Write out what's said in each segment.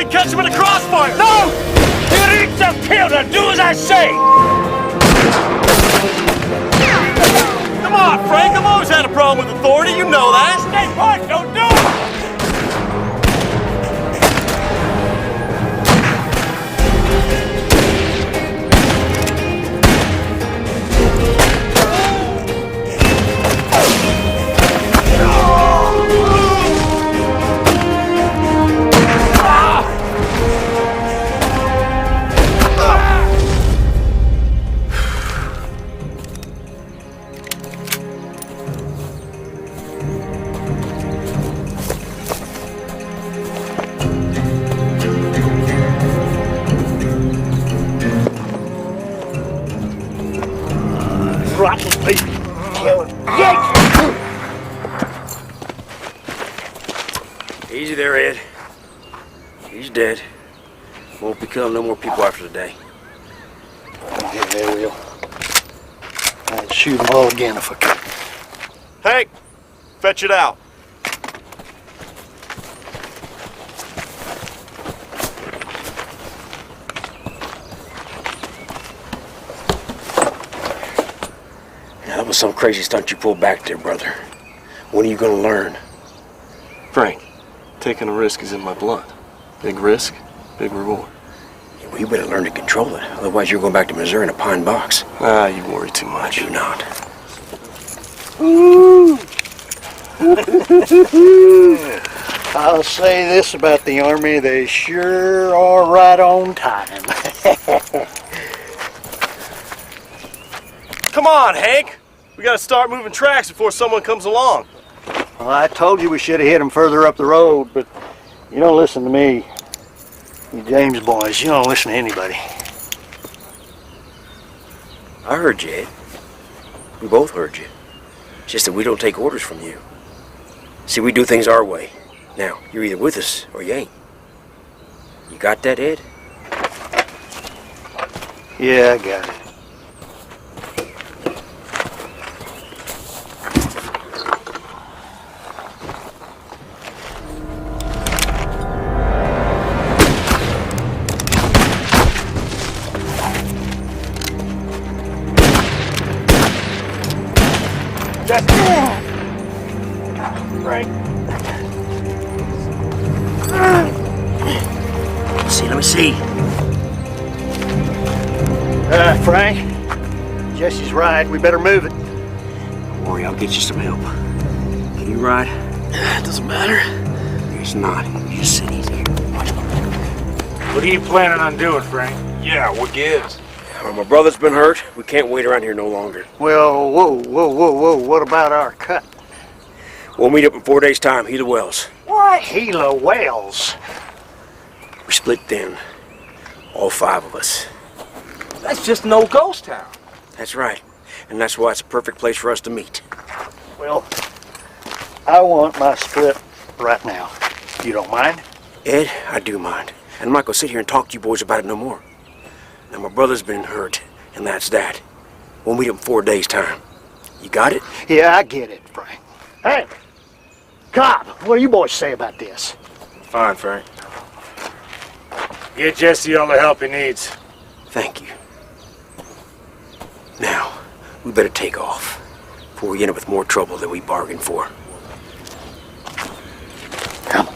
Catch him in the crossfire! No! You need to kill her! Do as I say! Come on, Frank! I've always had a problem with authority, you know that! Stay put! Don't do it! Easy there, Ed. He's dead. Won't be killing no more people after today. Yeah, they will. I'd shoot them all again if I could. Hank, fetch it out. That was some crazy stunt you pulled back there, brother. When are you gonna learn? Frank, taking a risk is in my blood. Big risk, big reward. Yeah, well, you better learn to control it. Otherwise, you're going back to Missouri in a pine box. Ah, you worry too much. I do not. I'll say this about the Army, they sure are right on time. Come on, Hank. We gotta start moving tracks before someone comes along. Well, I told you we should have hit them further up the road, but you don't listen to me. You James boys, you don't listen to anybody. I heard you, Ed. We both heard you. It's just that we don't take orders from you. See, we do things our way. Now, you're either with us or you ain't. You got that, Ed? Yeah, I got it. Right. Let me see. Frank, Jesse's right. We better move it. Don't worry, I'll get you some help. Can you ride? It doesn't matter. It's not. You just sit easy. Watch me. What are you planning on doing, Frank? Yeah, what gives? Well, my brother's been hurt. We can't wait around here no longer. Well, whoa. What about our cut? We'll meet up in 4 days' time, Gila Wells. What? Gila Wells? We split then. All 5 of us. That's just an old ghost town. That's right. And that's why it's a perfect place for us to meet. Well, I want my split right now. You don't mind? Ed, I do mind. And I'm not gonna sit here and talk to you boys about it no more. Now, my brother's been hurt, and that's that. We'll meet up in 4 days' time. You got it? Yeah, I get it, Frank. Hey, Cobb, what do you boys say about this? Fine, Frank. Get Jesse all the help he needs. Thank you. Now, We better take off before we end up with more trouble than we bargained for. Come.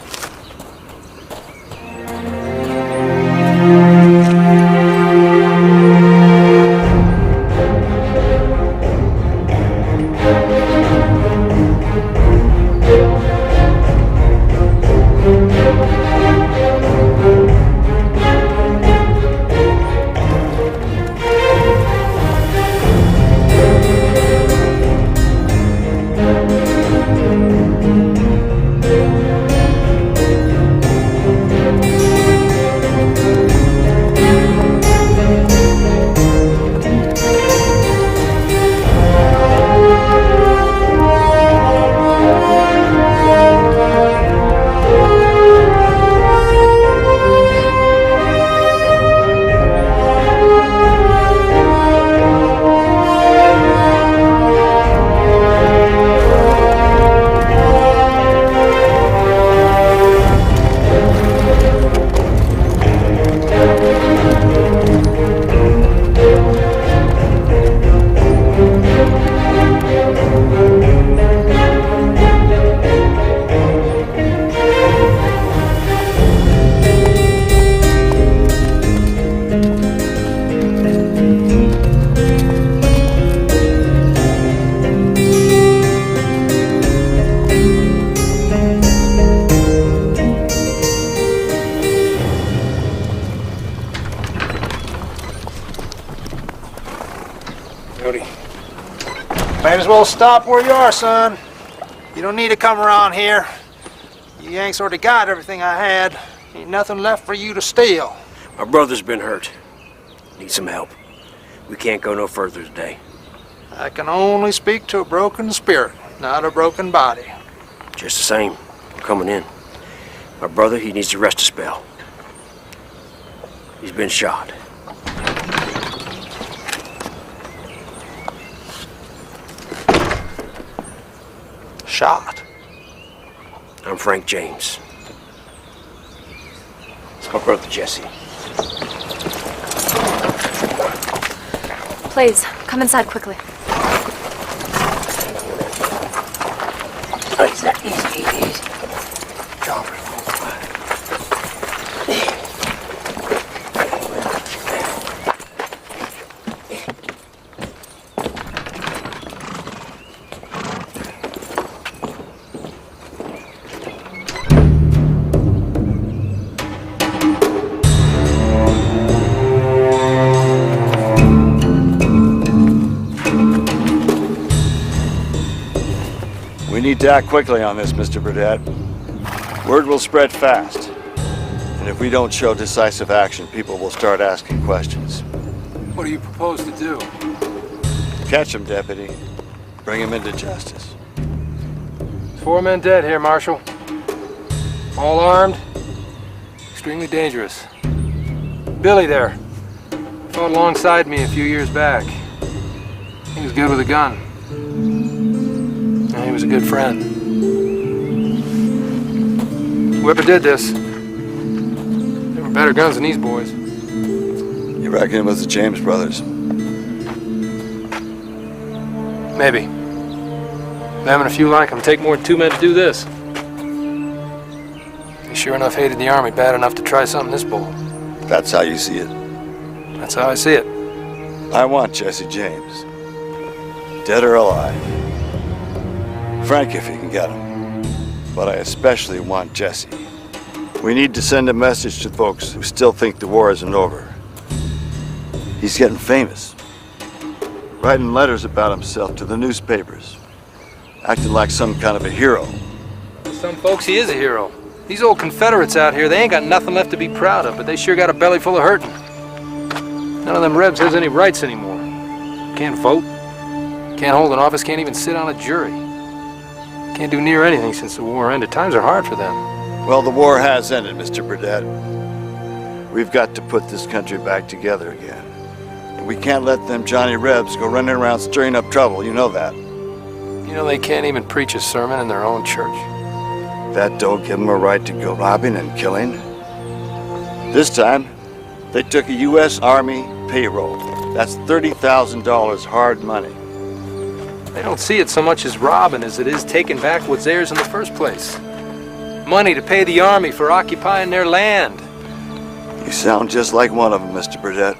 Might as well stop where you are, son. You don't need to come around here. You Yanks already got everything I had. Ain't nothing left for you to steal. My brother's been hurt. Need some help. We can't go no further today. I can only speak to a broken spirit, not a broken body. Just the same, I'm coming in. My brother, he needs to rest a spell. He's been shot. Shot? I'm Frank James. It's my brother Jesse. Please, come inside quickly. Easy. Jump. We need to act quickly on this, Mr. Burdett. Word will spread fast. And if we don't show decisive action, people will start asking questions. What do you propose to do? Catch him, Deputy. Bring him into justice. 4 men dead here, Marshal. All armed. Extremely dangerous. Billy there. Fought alongside me a few years back. He was good with a gun. And he was a good friend. Whoever did this, they were better guns than these boys. You reckon it was the James brothers? Maybe. Them and a few like them take more than 2 men to do this. They sure enough hated the army bad enough to try something this bold. That's how you see it. That's how I see it. I want Jesse James. Dead or alive. Frank, if you can get him. But I especially want Jesse. We need to send a message to folks who still think the war isn't over. He's getting famous. Writing letters about himself to the newspapers. Acting like some kind of a hero. To some folks, he is a hero. These old Confederates out here, they ain't got nothing left to be proud of, but they sure got a belly full of hurting. None of them Rebs has any rights anymore. Can't vote. Can't hold an office, can't even sit on a jury. Can't do near anything since the war ended. Times are hard for them. Well, the war has ended, Mr. Burdett. We've got to put this country back together again. And we can't let them Johnny Rebs go running around stirring up trouble, you know that. You know they can't even preach a sermon in their own church. That don't give them a right to go robbing and killing. This time, they took a U.S. Army payroll. That's $30,000 hard money. They don't see it so much as robbing as it is taking back what's theirs in the first place. Money to pay the army for occupying their land. You sound just like one of them, Mr. Burdett.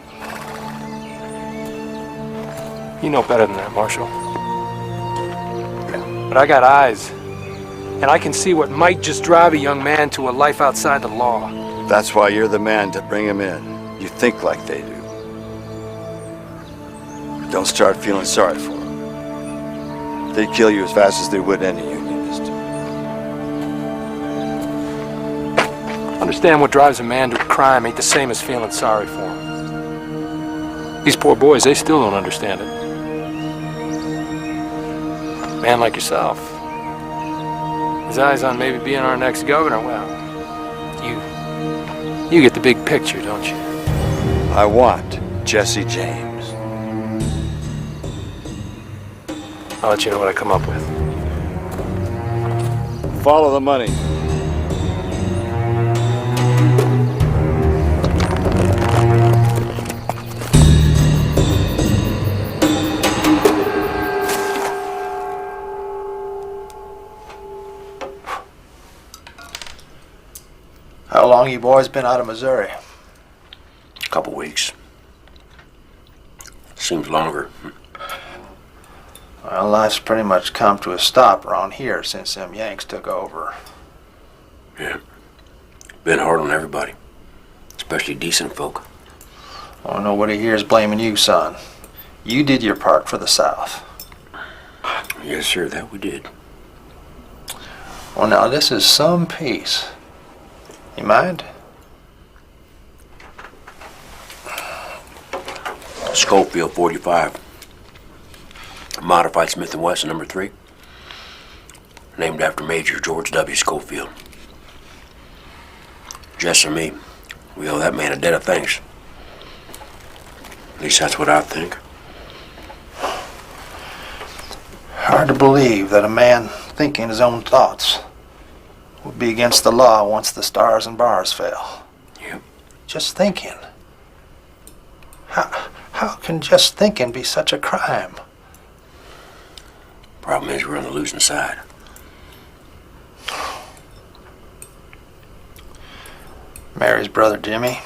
You know better than that, Marshal. But I got eyes, and I can see what might just drive a young man to a life outside the law. That's why you're the man to bring them in. You think like they do. Don't start feeling sorry for them. They'd kill you as fast as they would any unionist. Understand what drives a man to a crime ain't the same as feeling sorry for him. These poor boys, they still don't understand it. A man like yourself, his eyes on maybe being our next governor, well, you get the big picture, don't you? I want Jesse James. I'll let you know what I come up with. Follow the money. How long you boys been out of Missouri? A couple weeks. Seems longer. Well, life's pretty much come to a stop around here since them Yanks took over. Yeah. Been hard on everybody. Especially decent folk. Oh, nobody here is blaming you, son. You did your part for the South. Yes, sir, that we did. Well, now, this is some peace. You mind? Schofield 45. Modified Smith & Wesson number 3. Named after Major George W. Schofield. Jess and me, we owe that man a debt of thanks. At least that's what I think. Hard to believe that a man thinking his own thoughts would be against the law once the stars and bars fell. Yep. Just thinking. How can just thinking be such a crime? Problem is we're on the losing side. Mary's brother Jimmy,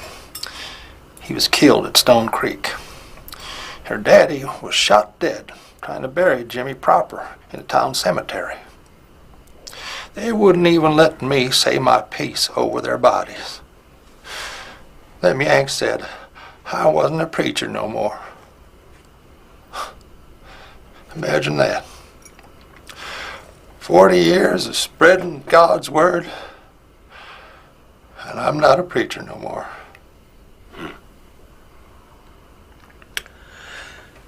he was killed at Stone Creek. Her daddy was shot dead trying to bury Jimmy proper in the town cemetery. They wouldn't even let me say my piece over their bodies. Them Yanks said I wasn't a preacher no more. Imagine that. 40 years of spreading God's word, and I'm not a preacher no more.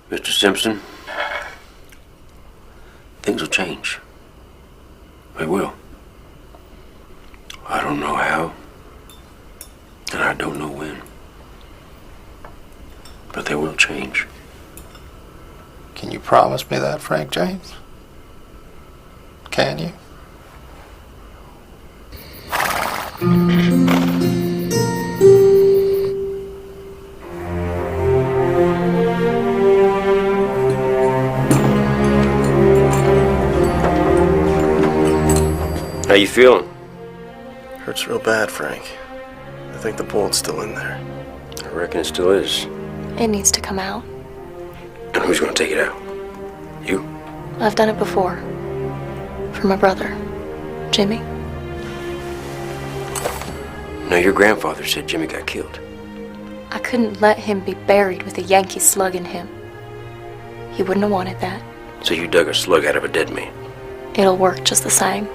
Mr. Simpson, things will change. They will. I don't know how, and I don't know when. But they will change. Can you promise me that, Frank James? Can you? How you feeling? Hurts real bad, Frank. I think the bullet's still in there. I reckon it still is. It needs to come out. And who's gonna take it out? You? I've done it before. For my brother, Jimmy. No, your grandfather said Jimmy got killed. I couldn't let him be buried with a Yankee slug in him. He wouldn't have wanted that. So you dug a slug out of a dead man. It'll work just the same.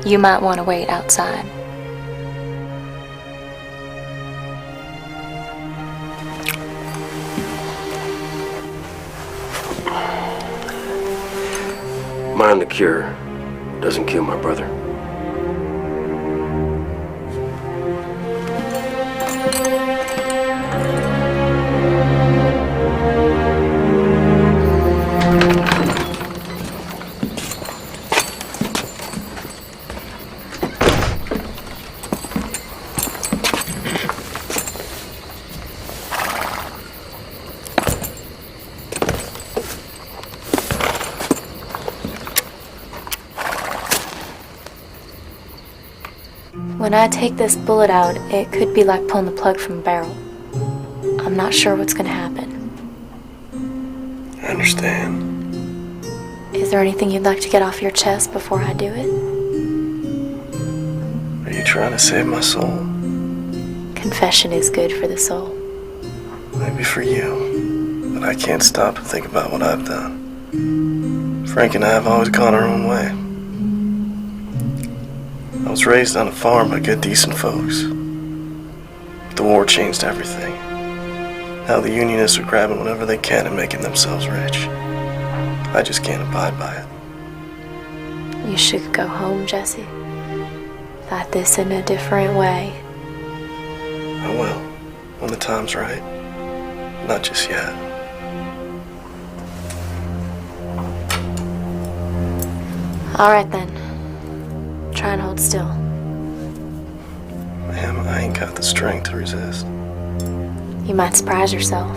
You might want to wait outside. Mind the cure doesn't kill my brother. When I take this bullet out, it could be like pulling the plug from a barrel. I'm not sure what's gonna happen. I understand. Is there anything you'd like to get off your chest before I do it? Are you trying to save my soul? Confession is good for the soul. Maybe for you, but I can't stop to think about what I've done. Frank and I have always gone our own way. I was raised on a farm by good, decent folks. But the war changed everything. Now the Unionists are grabbing whatever they can and making themselves rich. I just can't abide by it. You should go home, Jesse. Fight this in a different way. I will, when the time's right. Not just yet. All right then. Try and hold still. Ma'am, I ain't got the strength to resist. You might surprise yourself.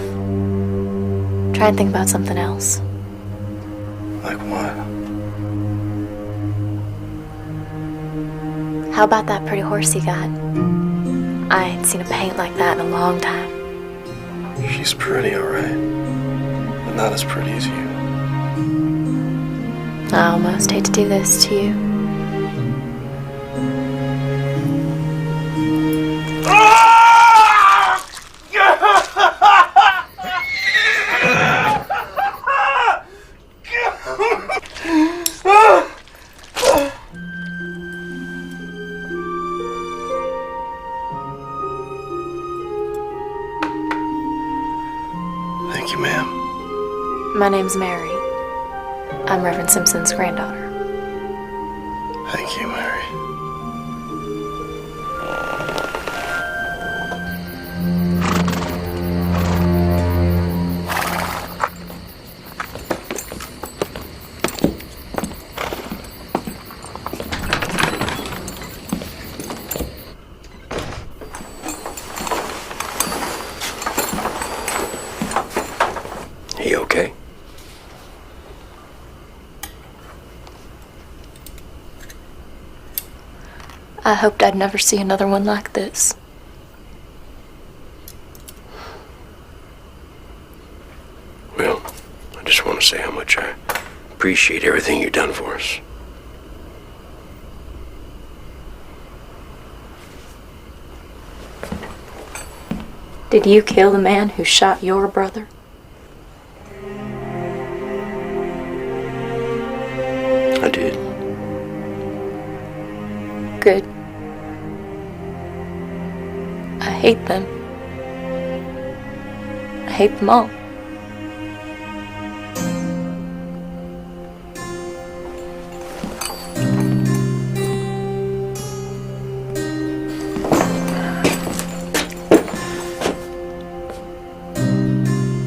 Try and think about something else. Like what? How about that pretty horse you got? I ain't seen a paint like that in a long time. She's pretty, alright. But not as pretty as you. I almost hate to do this to you. Thank you, ma'am. My name's Mary. I'm Reverend Simpson's granddaughter. Thank you, Mary. He okay? I hoped I'd never see another one like this. Well, I just want to say how much I appreciate everything you've done for us. Did you kill the man who shot your brother? I did. Good. I hate them. I hate them all.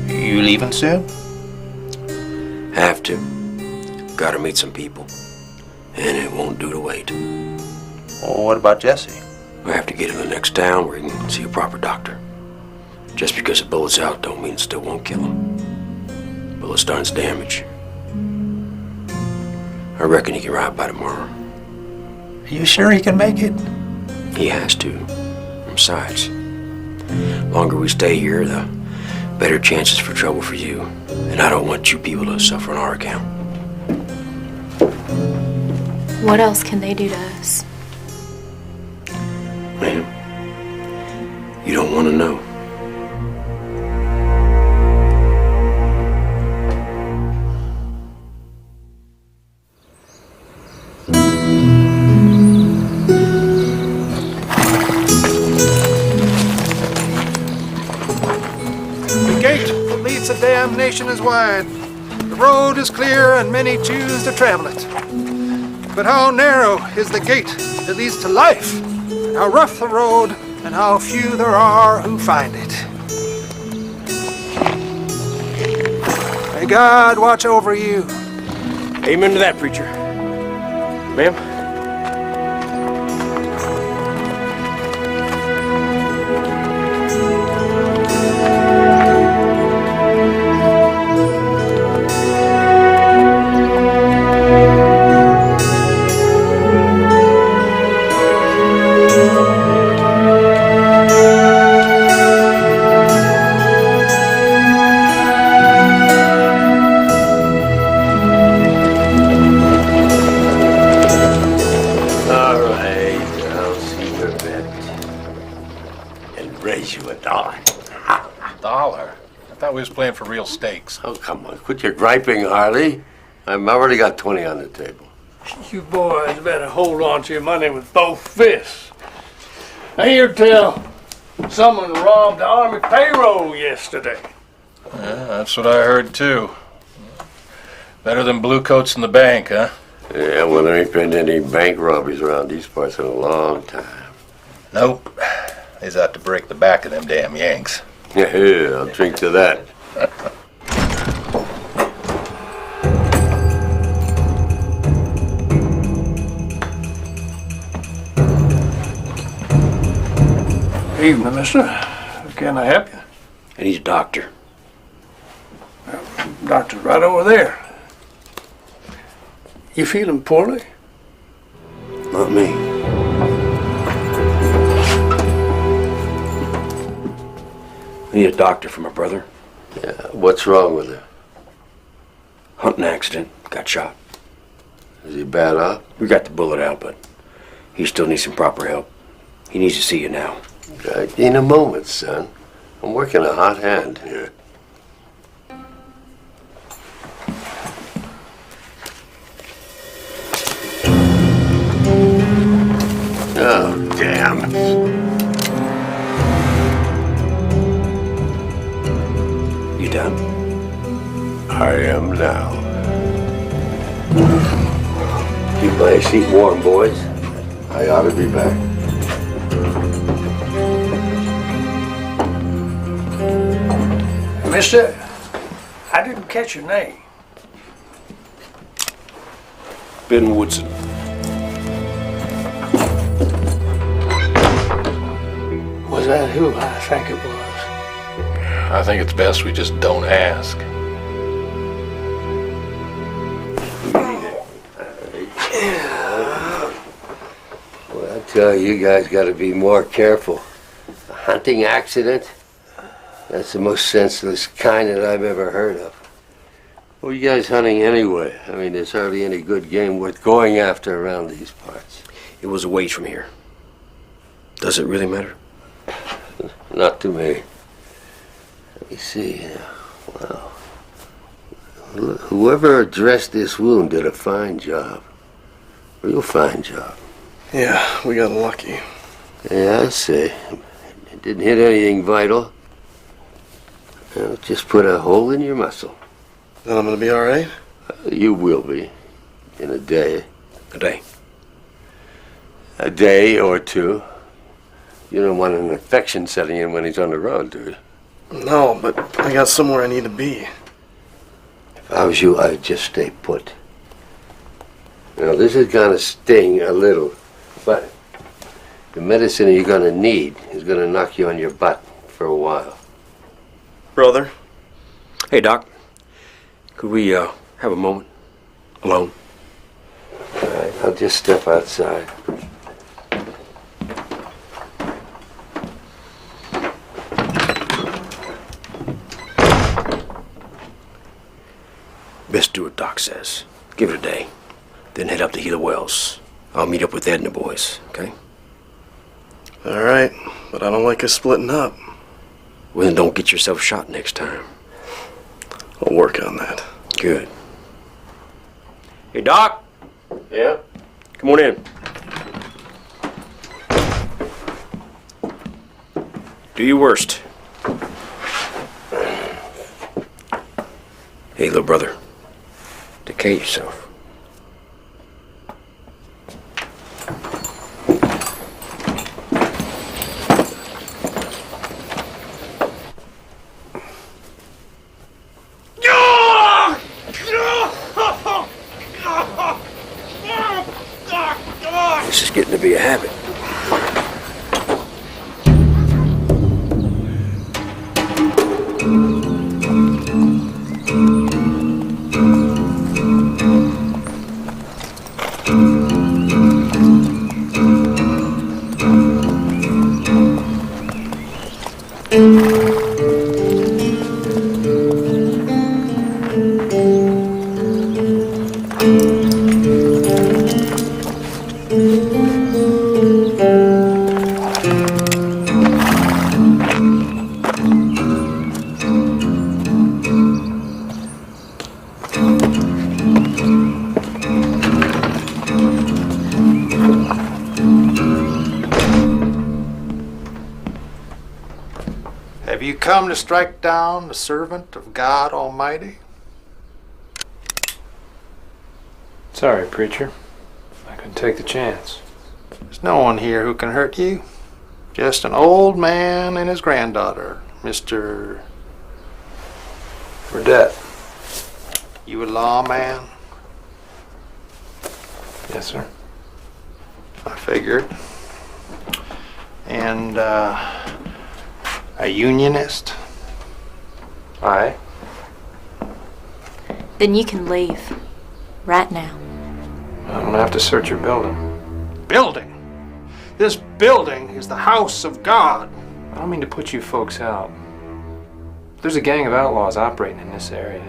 You leaving soon? Have to. Gotta meet some people. And it won't do to wait. Well, what about Jesse? I have to get to the next town where he can see a proper doctor. Just because a bullet's out don't mean it still won't kill him. Bullet's done its damage. I reckon he can ride by tomorrow. Are you sure he can make it? He has to. Besides, longer we stay here, the better chances for trouble for you. And I don't want you people to suffer on our account. What else can they do to us? Ma'am, you don't want to know. The gate that leads to damnation is wide. The road is clear and many choose to travel it. But how narrow is the gate that leads to life? How rough the road and how few there are who find it. May God watch over you. Amen to that, preacher. Ma'am? steaks. Oh, come on. Quit your griping, Harley. I've already got 20 on the table. You boys better hold on to your money with both fists. I hear tell someone robbed the Army payroll yesterday. Yeah, that's what I heard, too. Better than blue coats in the bank, huh? Yeah, well, there ain't been any bank robberies around these parts in a long time. Nope. He's out to break the back of them damn Yanks. Yeah, I'll drink to that. Evening, mister. Can I help you? I need a doctor. Doctor's right over there. You feeling poorly? Not me. I need a doctor for my brother. Yeah, what's wrong with her? Hunting accident. Got shot. Is he bad off? We got the bullet out, but he still needs some proper help. He needs to see you now. Right. In a moment, son. I'm working a hot hand here. Oh, damn. You done? I am now. Keep my seat warm, boys. I ought to be back. Mister, I didn't catch your name. Ben Woodson. Was that who I think it was? I think it's best we just don't ask. Well, I tell you, you guys got to be more careful. A hunting accident? That's the most senseless kind that I've ever heard of. What are you guys hunting anyway? I mean, there's hardly any good game worth going after around these parts. It was a ways from here. Does it really matter? Not to me. Let me see. Wow. Whoever addressed this wound did a fine job. Real fine job. Yeah, we got lucky. Yeah, I see. It didn't hit anything vital. Well, just put a hole in your muscle. Then I'm gonna be all right? You will be. In a day. A day. A day or two. You don't want an infection setting in when he's on the road, do you? No, but I got somewhere I need to be. If I was you, I'd just stay put. Now, this is gonna sting a little, but the medicine you're gonna need is gonna knock you on your butt for a while. Brother? Hey, Doc. Could we, have a moment? Alone? All right, I'll just step outside. Best do what Doc says. Give it a day. Then head up to Gila Wells. I'll meet up with Ed and the boys, okay? All right, but I don't like us splitting up. Well, then don't get yourself shot next time. I'll work on that. Good. Hey, Doc. Yeah? Come on in. Do your worst. Hey, little brother. Take care of yourself. This is getting to be a habit. come to strike down the servant of God Almighty? Sorry, preacher. I couldn't take the chance. There's no one here who can hurt you. Just an old man and his granddaughter, Mr. Burdett. You a lawman? Yes, sir. I figured. And, a unionist? Aye. Then you can leave. Right now. I'm gonna have to search your building. Building? This building is the house of God. I don't mean to put you folks out. There's a gang of outlaws operating in this area.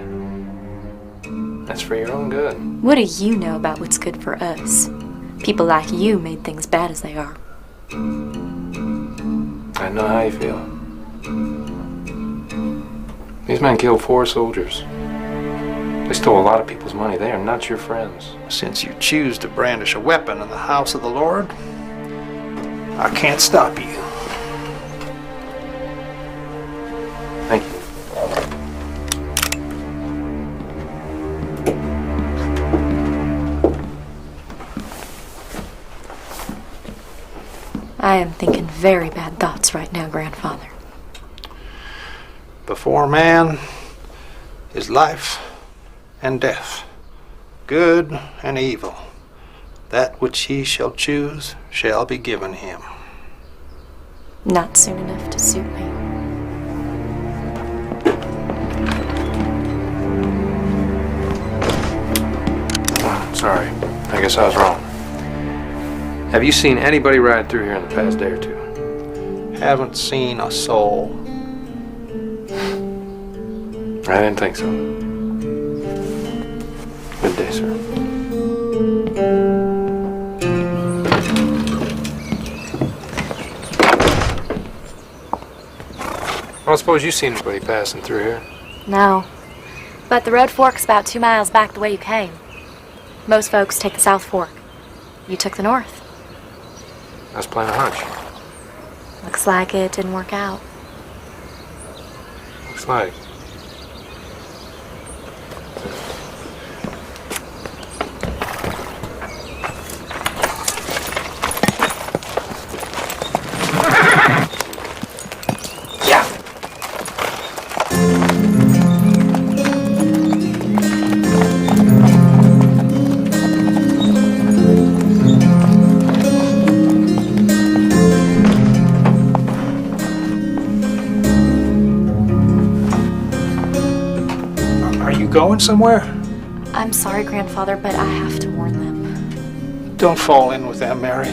That's for your own good. What do you know about what's good for us? People like you made things bad as they are. I know how you feel. These men killed 4 soldiers. They stole a lot of people's money. They are not your friends. Since you choose to brandish a weapon in the house of the Lord, I can't stop you. Thank you. I am thinking very bad thoughts right now, Grandfather. Before man is life and death, good and evil. That which he shall choose shall be given him. Not soon enough to suit me. Sorry. I guess I was wrong. Have you seen anybody ride through here in the past day or two? Haven't seen a soul. I didn't think so. Good day, sir. I don't suppose you've seen anybody passing through here. No. But the road forks about 2 miles back the way you came. Most folks take the South Fork. You took the North. I was playing a hunch. Looks like it didn't work out. Looks like. Going somewhere? I'm sorry, Grandfather, but I have to warn them. Don't fall in with them, Mary.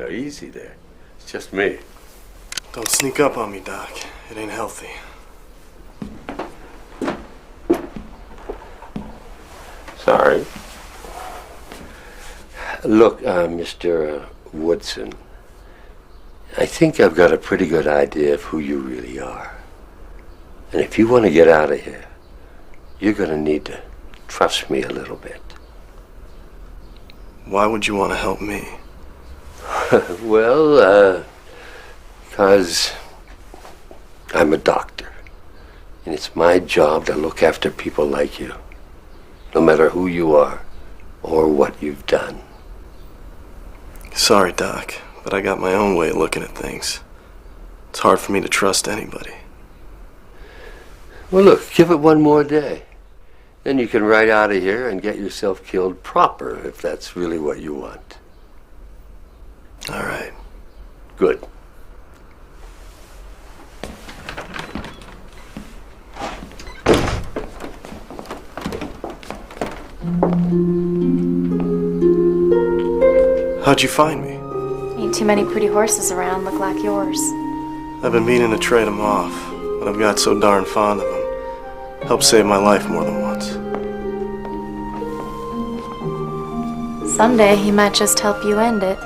Easy there. It's just me. Don't sneak up on me, Doc. It ain't healthy. Sorry. Look, Mr. Woodson, I think I've got a pretty good idea of who you really are. And if you want to get out of here, you're going to need to trust me a little bit. Why would you want to help me? Well, because I'm a doctor. And it's my job to look after people like you, no matter who you are or what you've done. Sorry, Doc, but I got my own way of looking at things. It's hard for me to trust anybody. Well, look, give it one more day. Then you can ride out of here and get yourself killed proper, if that's really what you want. All right. Good. How'd you find me? You Ain't too many pretty horses around look like yours. I've been meaning to trade them off, but I've got so darn fond of them. Helped save my life more than once. Someday he might just help you end it.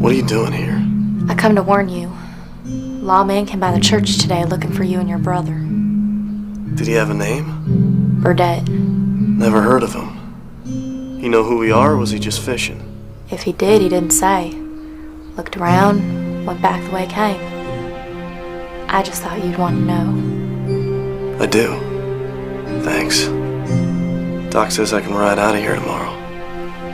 What are you doing here? I come to warn you. Lawman came by the church today looking for you and your brother. Did he have a name? Burdett. Never heard of him. He know who we are, or was he just fishing? If he did, he didn't say. Looked around, went back the way he came. I just thought you'd want to know. I do. Thanks. Doc says I can ride out of here tomorrow.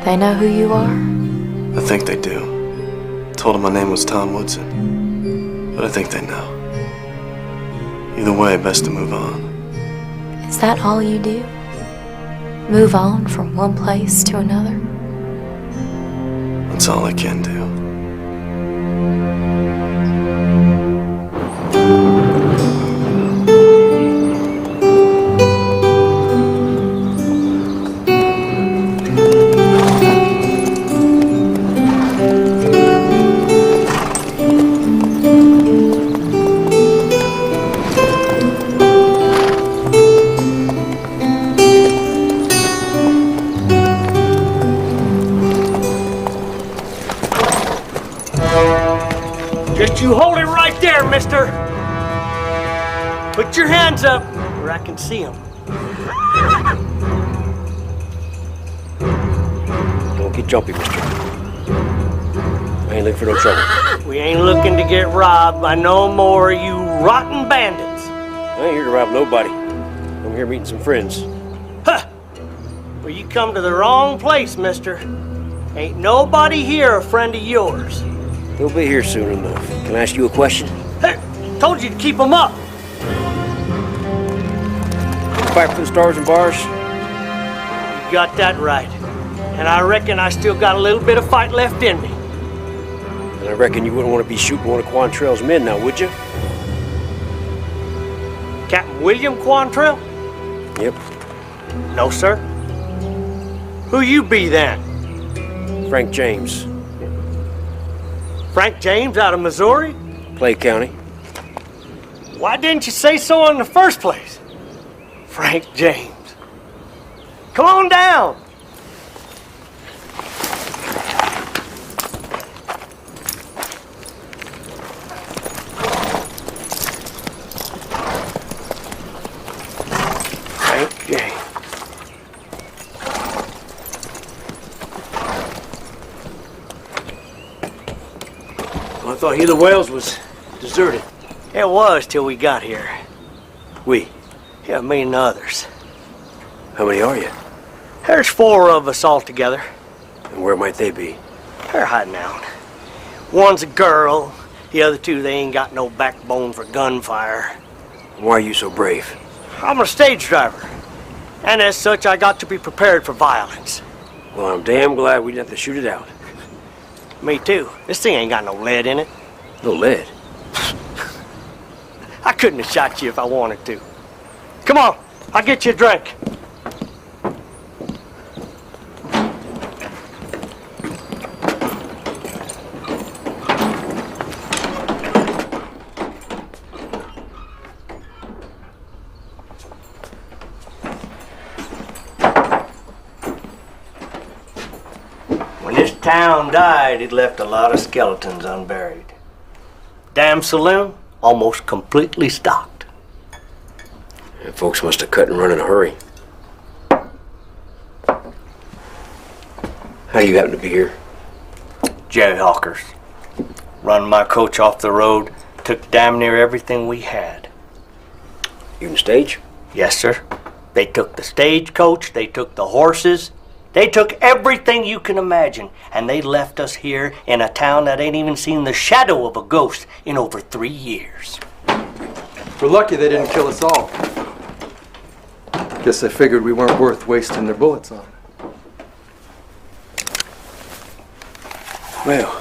They know who you are? I think they do. Told him my name was Tom Woodson. But I think they know. Either way, best to move on. Is that all you do? Move on from one place to another? That's all I can do. Just you hold it right there, mister. Put your hands up where I can see them. Don't get jumpy, mister. I ain't looking for no trouble. We ain't looking to get robbed by no more of you rotten bandits. I ain't here to rob nobody. I'm here meeting some friends. Huh! Well, you come to the wrong place, mister. Ain't nobody here a friend of yours. They'll be here soon enough. Can I ask you a question? Hey, told you to keep them up. Fight for the stars and bars? You got that right. And I reckon I still got a little bit of fight left in me. And I reckon you wouldn't want to be shooting one of Quantrell's men now, would you? Captain William Quantrell? Yep. No, sir. Who you be then? Frank James. Frank James out of Missouri? Clay County. Why didn't you say so in the first place? Frank James. Come on down. Frank James. Well, I thought Healer Wells was deserted. It was till we got here. We? Yeah, me and the others. How many are you? There's 4 of us all together. And where might they be? They're hiding out. One's a girl. The other 2, they ain't got no backbone for gunfire. Why are you so brave? I'm a stage driver. And as such, I got to be prepared for violence. Well, I'm damn glad we didn't have to shoot it out. Me too. This thing ain't got no lead in it. No lead? I couldn't have shot you if I wanted to. Come on, I'll get you a drink. When this town died, it left a lot of skeletons unburied. Damn saloon, almost completely stocked. And folks must have cut and run in a hurry. How do you happen to be here? Jayhawkers. Run my coach off the road, took damn near everything we had. Even stage? Yes, sir. They took the stagecoach, they took the horses, they took everything you can imagine, and they left us here in a town that ain't even seen the shadow of a ghost in over 3 years. We're lucky they didn't kill us all. Guess they figured we weren't worth wasting their bullets on. Well,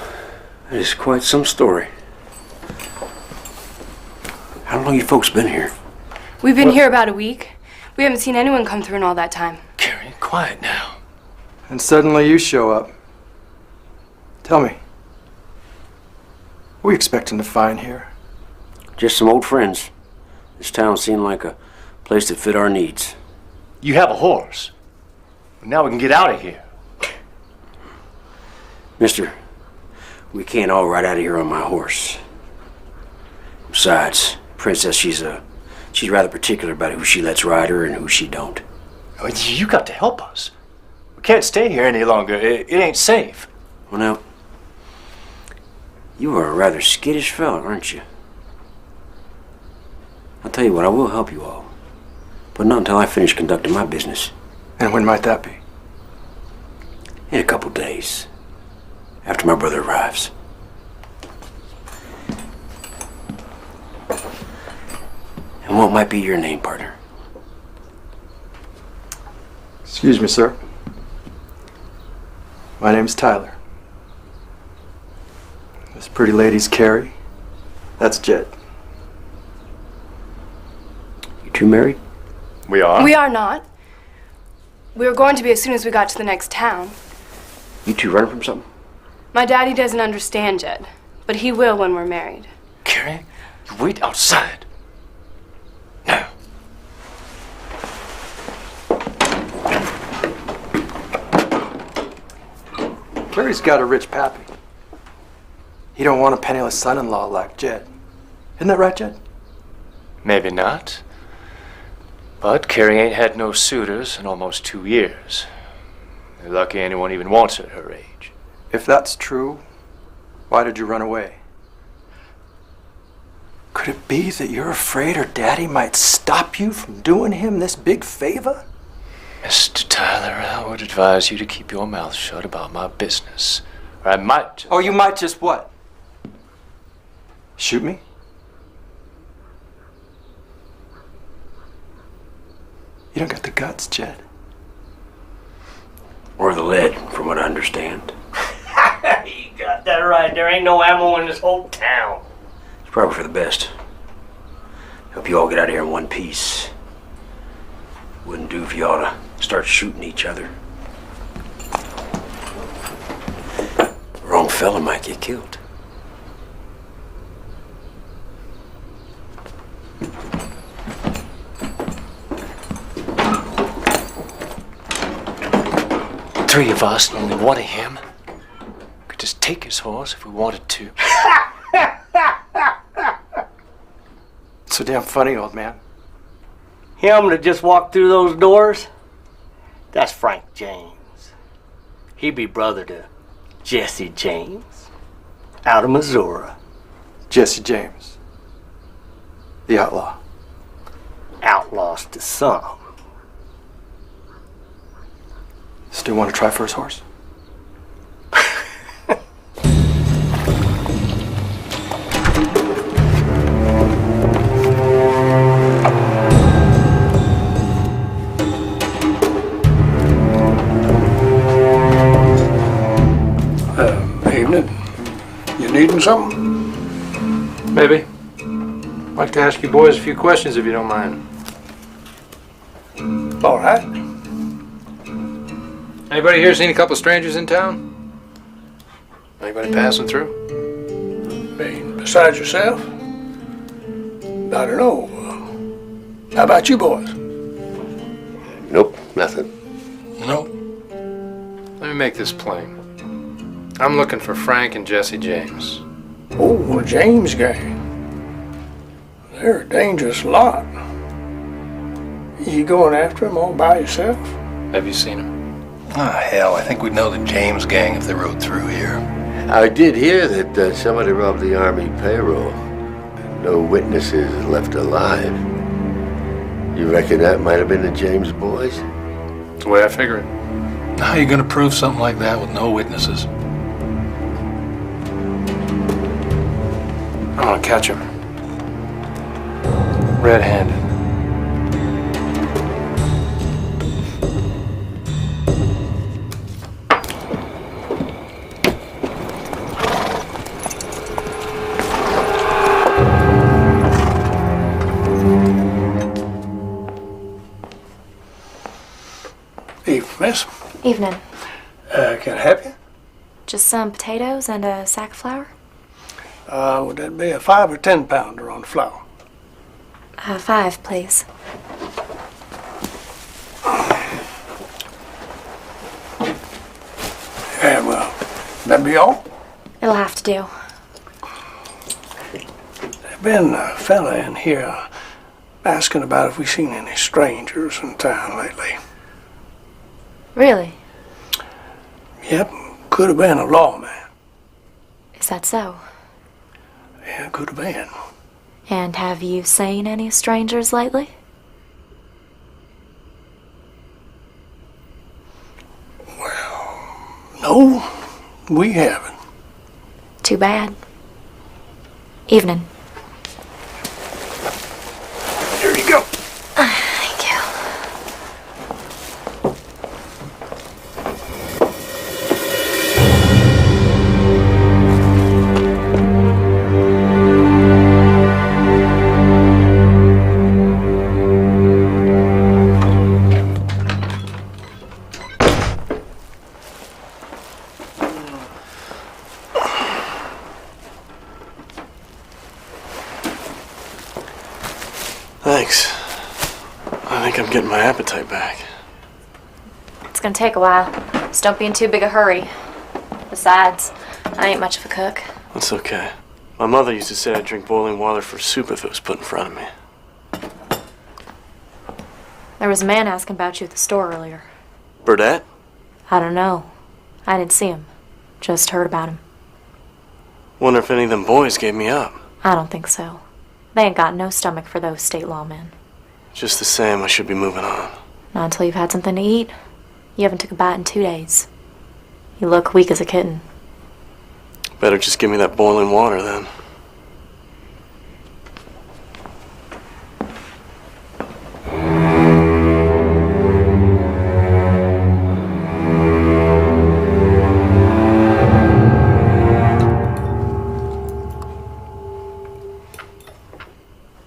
that is quite some story. How long you folks been here? We've been here about a week. We haven't seen anyone come through in all that time. Carrie, quiet now. And suddenly you show up. Tell me, What are we expecting to find here? Just some old friends. This town seemed like a place that fit our needs. You have a horse. Now we can get out of here. Mister, we can't all ride out of here on my horse. Besides, Princess, she's rather particular about who she lets ride her and who she don't. You got to help us. We can't stay here any longer. It ain't safe. Well, now, you are a rather skittish fella, aren't you? I'll tell you what, I will help you all. But not until I finish conducting my business. And when might that be? In a couple days. After my brother arrives. And what might be your name, partner? Excuse me, sir. My name's Tyler. This pretty lady's Carrie. That's Jed. You two married? We are? We are not. We were going to be as soon as we got to the next town. You two running from something? My daddy doesn't understand Jed, but he will when we're married. Carrie, you wait outside. No. Carrie's got a rich pappy. He don't want a penniless son-in-law like Jed. Isn't that right, Jed? Maybe not. But Carrie ain't had no suitors in almost 2 years. You're lucky anyone even wants her at her age. If that's true, why did you run away? Could it be that you're afraid her daddy might stop you from doing him this big favor? Mr. Tyler, I would advise you to keep your mouth shut about my business. Or I might... Oh, you might just what? Shoot me? You don't got the guts, Jed. Or the lead, from what I understand. You got that right. There ain't no ammo in this whole town. It's probably for the best. Hope you all get out of here in one piece. Wouldn't do if you ought to start shooting each other. The wrong fella might get killed. Three of us and only one of him. Could just take his horse if we wanted to. So damn funny, old man. Him that just walked through those doors? That's Frank James. He be brother to Jesse James, out of Missouri. Jesse James. The outlaw. Outlaws to some. Still want to try for his horse? Evening. You needing something? Maybe. I'd like to ask you boys a few questions if you don't mind. All right. Anybody here seen a couple strangers in town? Anybody passing through? Besides yourself? I don't know. How about you boys? Nope, nothing. No. Let me make this plain. I'm looking for Frank and Jesse James. Oh, James gang. They're a dangerous lot. You going after them all by yourself? Have you seen them? Ah, hell, I think we'd know the James gang if they rode through here. I did hear that somebody robbed the Army payroll. No witnesses left alive. You reckon that might have been the James boys? That's the way I figure it. How are you gonna prove something like that with no witnesses? I'm gonna catch him. Red-handed. Miss, Evening. can I help you? Just some potatoes and a sack of flour? Would that be a 5 or 10 pounder on the flour? 5, please. Yeah, well, that be all? It'll have to do. There's been a fella in here asking about if we seen any strangers in town lately. Really? Yep, could have been a lawman. Is that so? Yeah, could have been. And have you seen any strangers lately? No, we haven't. Too bad. Evening. Here you go. Thank you. Thanks. I think I'm getting my appetite back. It's gonna take a while. Just don't be in too big a hurry. Besides, I ain't much of a cook. That's okay. My mother used to say I'd drink boiling water for soup if it was put in front of me. There was a man asking about you at the store earlier. Burdette? I don't know. I didn't see him. Just heard about him. Wonder if any of them boys gave me up. I don't think so. They ain't got no stomach for those state lawmen. Just the same, I should be moving on. Not until you've had something to eat. You haven't took a bite in 2 days. You look weak as a kitten. Better just give me that boiling water then.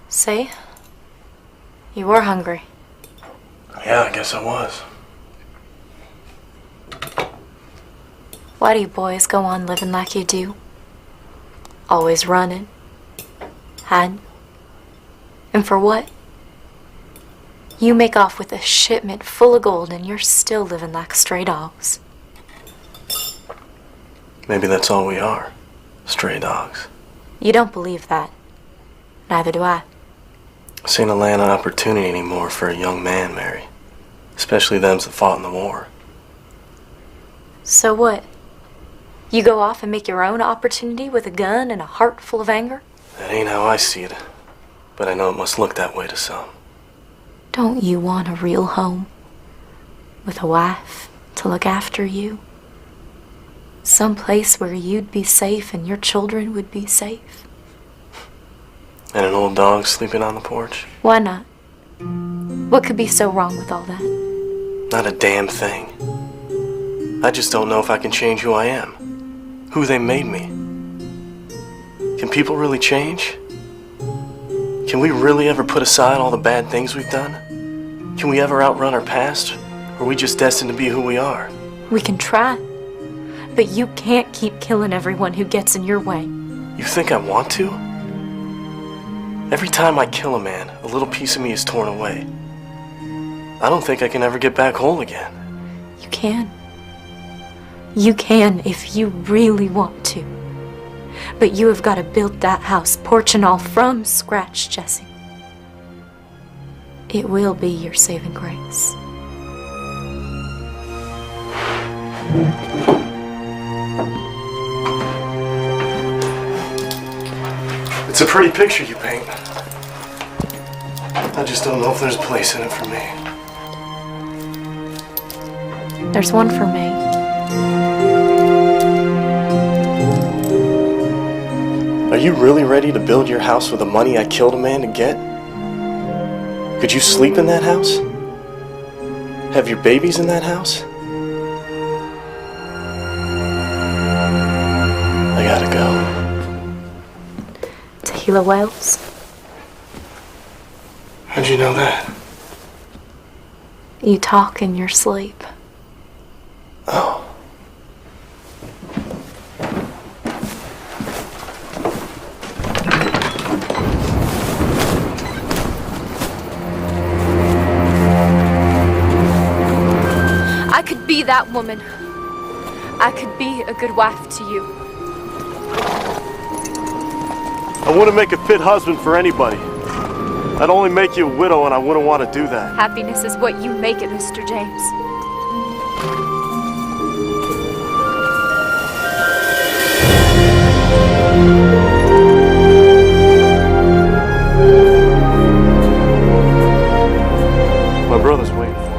See? You were hungry. Yeah, I guess I was. Why do you boys go on living like you do? Always running, hiding. And for what? You make off with a shipment full of gold and you're still living like stray dogs. Maybe that's all we are. Stray dogs. You don't believe that. Neither do I. This ain't a land of opportunity anymore for a young man, Mary. Especially them's that fought in the war. So what? You go off and make your own opportunity with a gun and a heart full of anger? That ain't how I see it. But I know it must look that way to some. Don't you want a real home? With a wife to look after you? Some place where you'd be safe and your children would be safe? And an old dog sleeping on the porch? Why not? What could be so wrong with all that? Not a damn thing. I just don't know if I can change who I am. Who they made me. Can people really change? Can we really ever put aside all the bad things we've done? Can we ever outrun our past? Or are we just destined to be who we are? We can try. But you can't keep killing everyone who gets in your way. You think I want to? Every time I kill a man, a little piece of me is torn away. I don't think I can ever get back whole again. You can. You can if you really want to. But you have got to build that house, porch and all, from scratch, Jesse. It will be your saving grace. It's a pretty picture you paint. I just don't know if there's a place in it for me. There's one for me. Are you really ready to build your house with the money I killed a man to get? Could you sleep in that house? Have your babies in that house? I gotta go. Tequila Wells? How'd you know that? You talk in your sleep. Oh. be that woman. I could be a good wife to you. I wouldn't make a fit husband for anybody. I'd only make you a widow, and I wouldn't want to do that. Happiness is what you make it, Mr. James. My brother's waiting for me.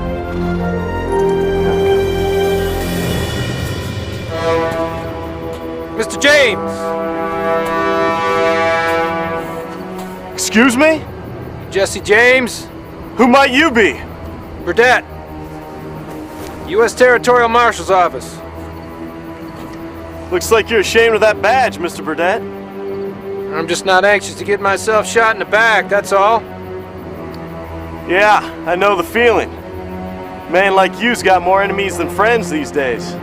Mr. James! Excuse me? Jesse James? Who might you be? Burdett. U.S. Territorial Marshal's Office. Looks like you're ashamed of that badge, Mr. Burdett. I'm just not anxious to get myself shot in the back, that's all. Yeah, I know the feeling. Man like you's got more enemies than friends these days.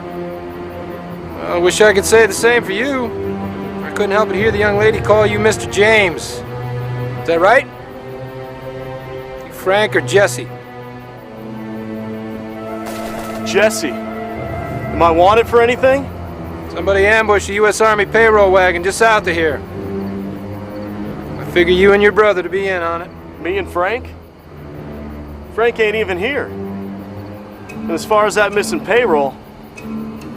I wish I could say the same for you. I couldn't help but hear the young lady call you Mr. James. Is that right? You Frank or Jesse? Jesse. Am I wanted for anything? Somebody ambushed a U.S. Army payroll wagon just south of here. I figure you and your brother to be in on it. Me and Frank? Frank ain't even here. And as far as that missing payroll,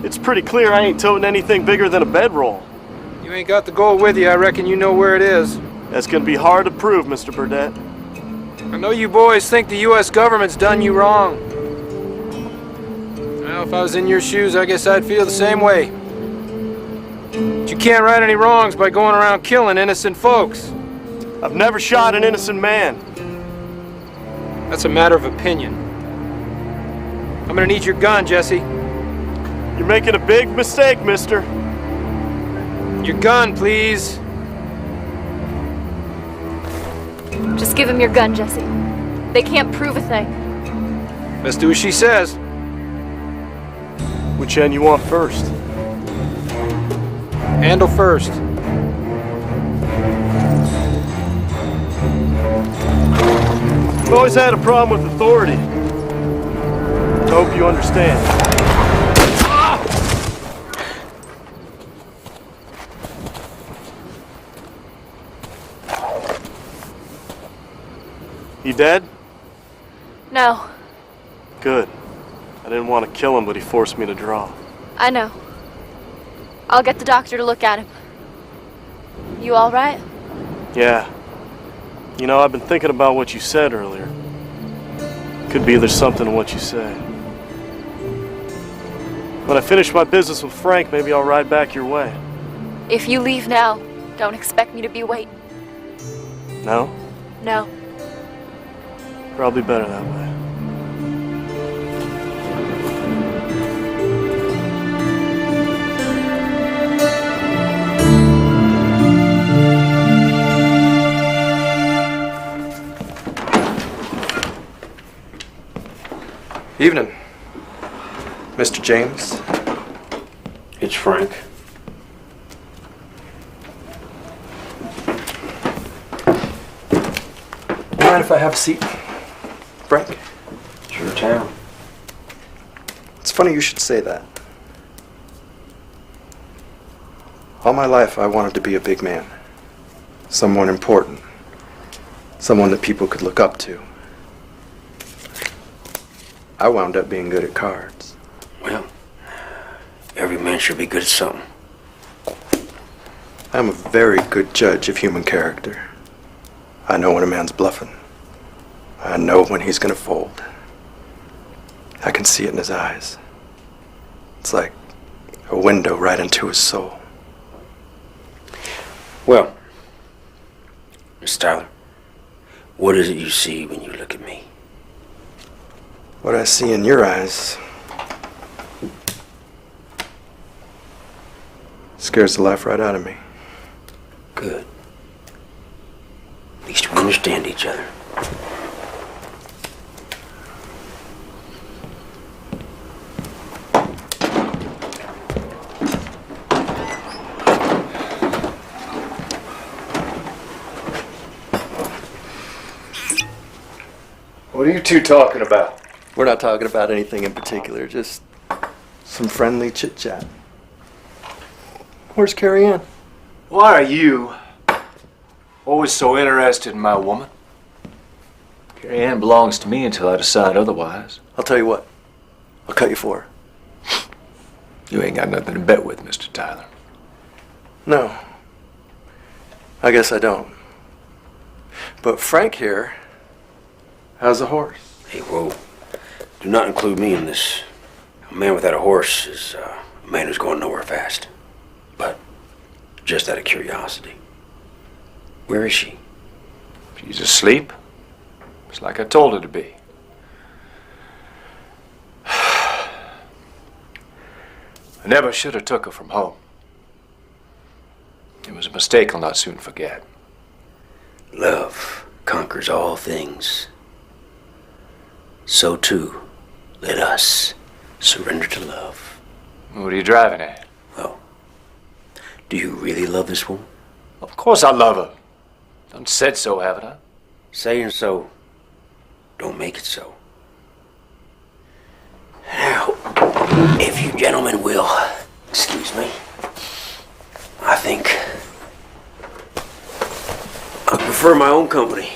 it's pretty clear I ain't toting anything bigger than a bedroll. You ain't got the gold with you, I reckon you know where it is. That's gonna be hard to prove, Mr. Burdett. I know you boys think the U.S. government's done you wrong. Well, if I was in your shoes, I guess I'd feel the same way. But you can't right any wrongs by going around killing innocent folks. I've never shot an innocent man. That's a matter of opinion. I'm gonna need your gun, Jesse. You're making a big mistake, mister. Your gun, please. Just give him your gun, Jesse. They can't prove a thing. Let's do as she says. Which end you want first? Handle first. I've always had a problem with authority. I hope you understand. He dead? No, Good. I didn't want to kill him, but he forced me to draw. I know. I'll get the doctor to look at him. You all right? Yeah. You know, I've been thinking about what you said earlier. Could be there's something in what you say. When I finish my business with Frank, maybe I'll ride back your way. If you leave now, don't expect me to be waiting. No? No. Probably better that way. Evening, Mr. James. It's Frank. Mind if I have a seat, Frank? It's your town. It's funny you should say that. All my life I wanted to be a big man. Someone important. Someone that people could look up to. I wound up being good at cards. Well, every man should be good at something. I'm a very good judge of human character. I know when a man's bluffing. I know when he's gonna fold. I can see it in his eyes. It's like a window right into his soul. Well, Miss Tyler, what is it you see when you look at me? What I see in your eyes scares the life right out of me. Good. At least we understand each other. What are you two talking about? We're not talking about anything in particular, just Some friendly chit-chat. Where's Carrie Ann? Why are you always so interested in my woman? Carrie Ann belongs to me until I decide otherwise. I'll tell you what. I'll cut you for her. You ain't got nothing to bet with, Mr. Tyler. No. I guess I don't. But Frank here has a horse. Hey, whoa. Do not include me in this. A man without a horse is a man who's going nowhere fast. But just out of curiosity, where is she? She's asleep. It's like I told her to be. I never should have took her from home. It was a mistake I'll not soon forget. Love conquers all things. So too, let us surrender to love. What are you driving at? Oh, do you really love this woman? Of course I love her. Done said so, haven't I? Saying so don't make it so. Now, if you gentlemen will excuse me, I think I prefer my own company.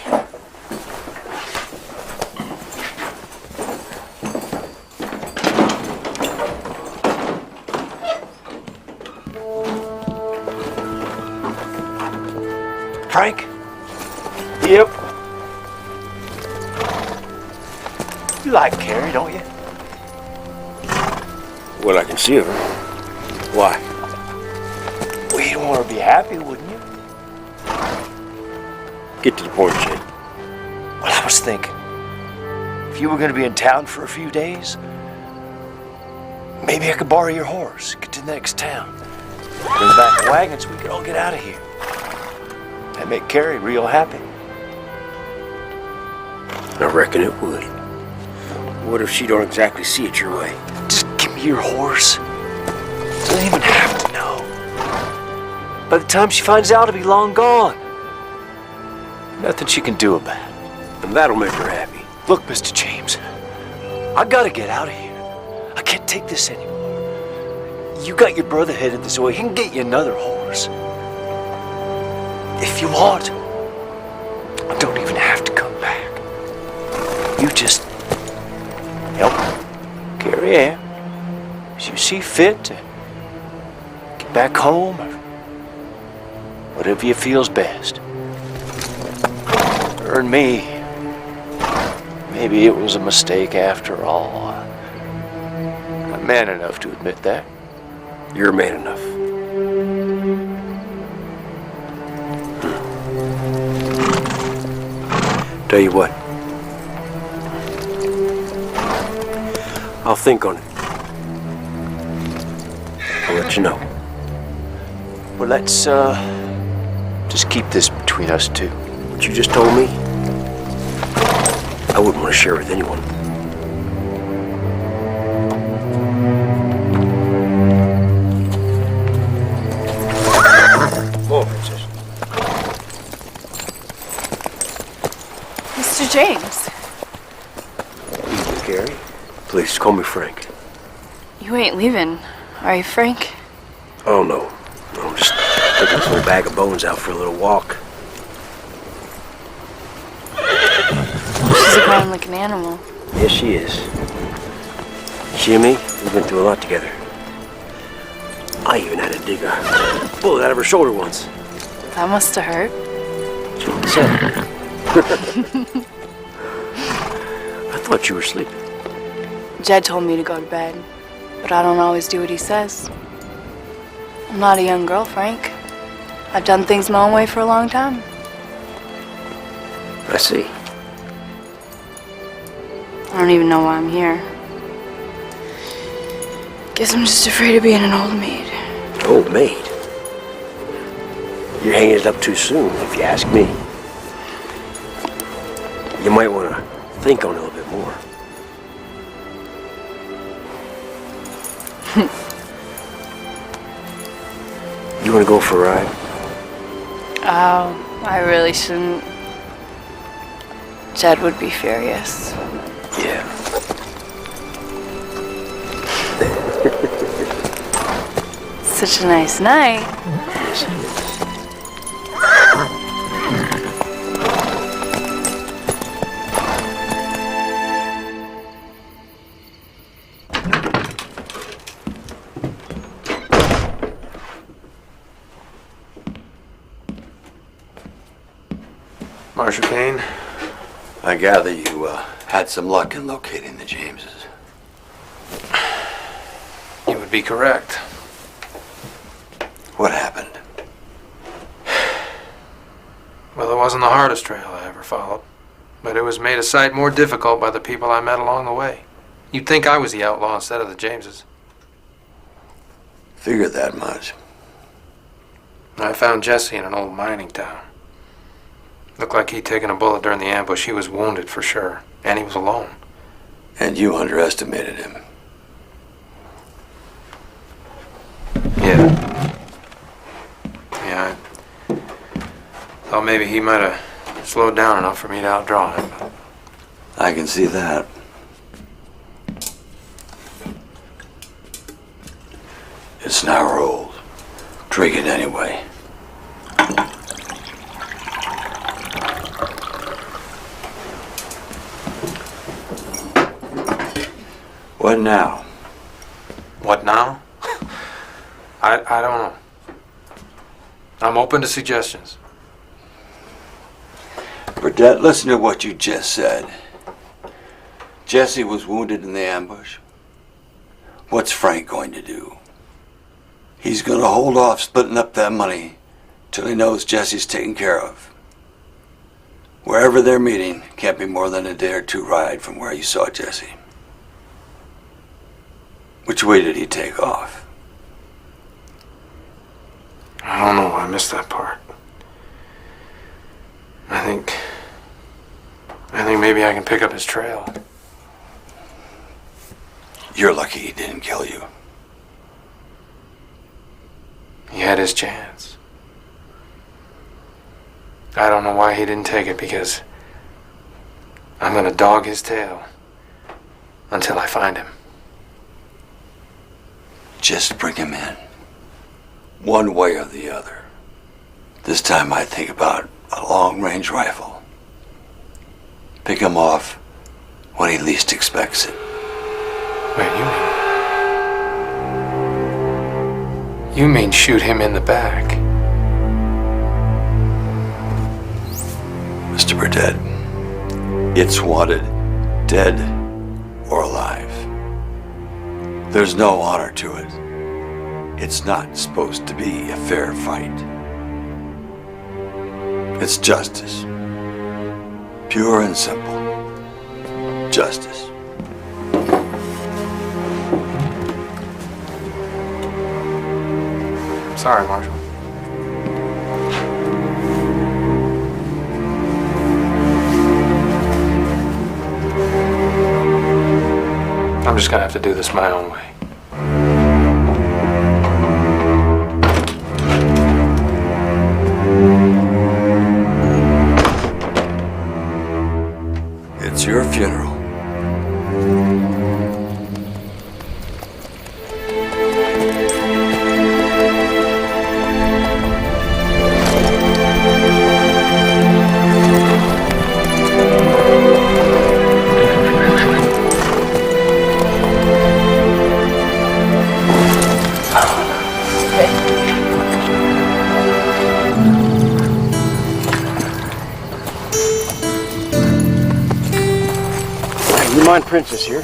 Frank? Yep. You like Carrie, don't you? What I can see of her. Why? Well, you'd want her to be happy, wouldn't you? Get to the point, Jake. Well, I was thinking, if you were going to be in town for a few days, maybe I could borrow your horse, get to the next town. Bring back a wagon so we could all get out of here. That'd make Carrie real happy. I reckon it would. What if she don't exactly see it your way? Just give me your horse. Doesn't even have to know. By the time she finds out, it'll be long gone. Nothing she can do about it. And that'll make her happy. Look, Mr. James, I gotta get out of here. I can't take this anymore. You got your brother headed this way. He can get you another horse. If you want, I don't even have to come back. You just help Carrie Ann as you see fit to get back home or whatever you feel's best. Her and me, maybe it was a mistake after all. I'm man enough to admit that. You're man enough. Tell you what. I'll think on it. I'll let you know. Well, let's just keep this between us two. What you just told me, I wouldn't want to share with anyone. Come on, Princess. Mr. James, Evening, Carrie. Please call me Frank. you ain't leaving, are you, Frank? Oh, no. I'm just taking this little bag of bones out for a little walk. She's a ground-looking animal. Yes, she is. She and me, we've been through a lot together. I even had to dig a bullet out of her shoulder once. That must have hurt. So, I thought you were sleeping. Jed told me to go to bed, but I don't always do what he says. I'm not a young girl, Frank. I've done things my own way for a long time. I see. I don't even know why I'm here. Guess I'm just afraid of being an old maid. Old maid? You're hanging it up too soon, if you ask me. You might want to think on it a little bit more. You want to go for a ride? Oh, I really shouldn't. Jed would be furious. Yeah. Such a nice night. Yes, it is. Marshal Kane? I gather you had some luck in locating the Jameses. You would be correct. What happened? Well, it wasn't the hardest trail I ever followed, but it was made a sight more difficult by the people I met along the way. You'd think I was the outlaw instead of the Jameses. Figured that much. I found Jesse in an old mining town. Looked like he'd taken a bullet during the ambush. He was wounded for sure, and he was alone. And you underestimated him. Yeah. Yeah, I thought maybe he might have slowed down enough for me to outdraw him. But I can see that. It's an hour old. Drink it anyway. What now? what now? I don't know. I'm open to suggestions. Burdett, listen to what you just said. Jesse was wounded in the ambush. What's Frank going to do? He's going to hold off splitting up that money till he knows Jesse's taken care of. Wherever they're meeting can't be more than a day or two ride from where you saw Jesse. Which way did he take off? I don't know. I missed that part. I think maybe I can pick up his trail. You're lucky he didn't kill you. He had his chance. I don't know why he didn't take it, because I'm gonna dog his tail until I find him. Just bring him in. One way or the other. This time I think about a long-range rifle. Pick him off when he least expects it. Wait, you mean shoot him in the back? Mr. Burdett, it's wanted, dead or alive. There's no honor to it. It's not supposed to be a fair fight. It's justice. Pure and simple. Justice. Sorry, Marshal. I'm just gonna have to do this my own way. It's your funeral. You mind Princess here?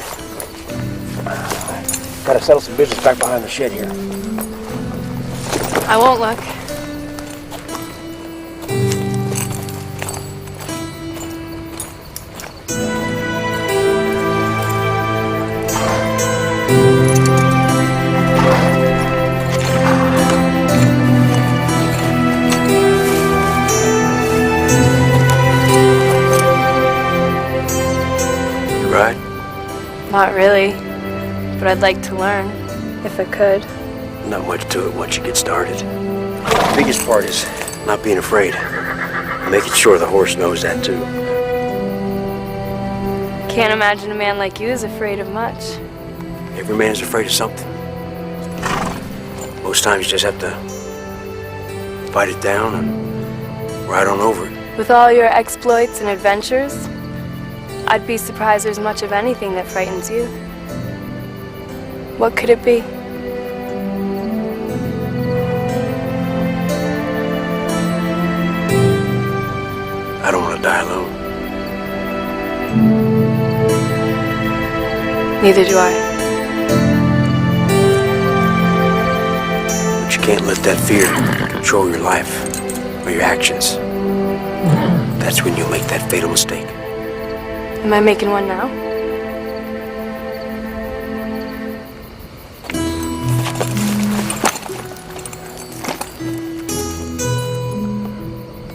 Gotta settle some business back behind the shed here. I won't look. Right? Not really, but I'd like to learn, if I could. Not much to it once you get started. The biggest part is not being afraid. Making sure the horse knows that too. Can't imagine a man like you is afraid of much. Every man is afraid of something. Most Most times you just have to fight it down and ride on over it. With all your exploits and adventures, I'd be surprised there's much of anything that frightens you. What could it be? I don't want to die alone. Neither do I. But you can't let that fear control your life or your actions. That's when you'll make that fatal mistake. Am I making one now?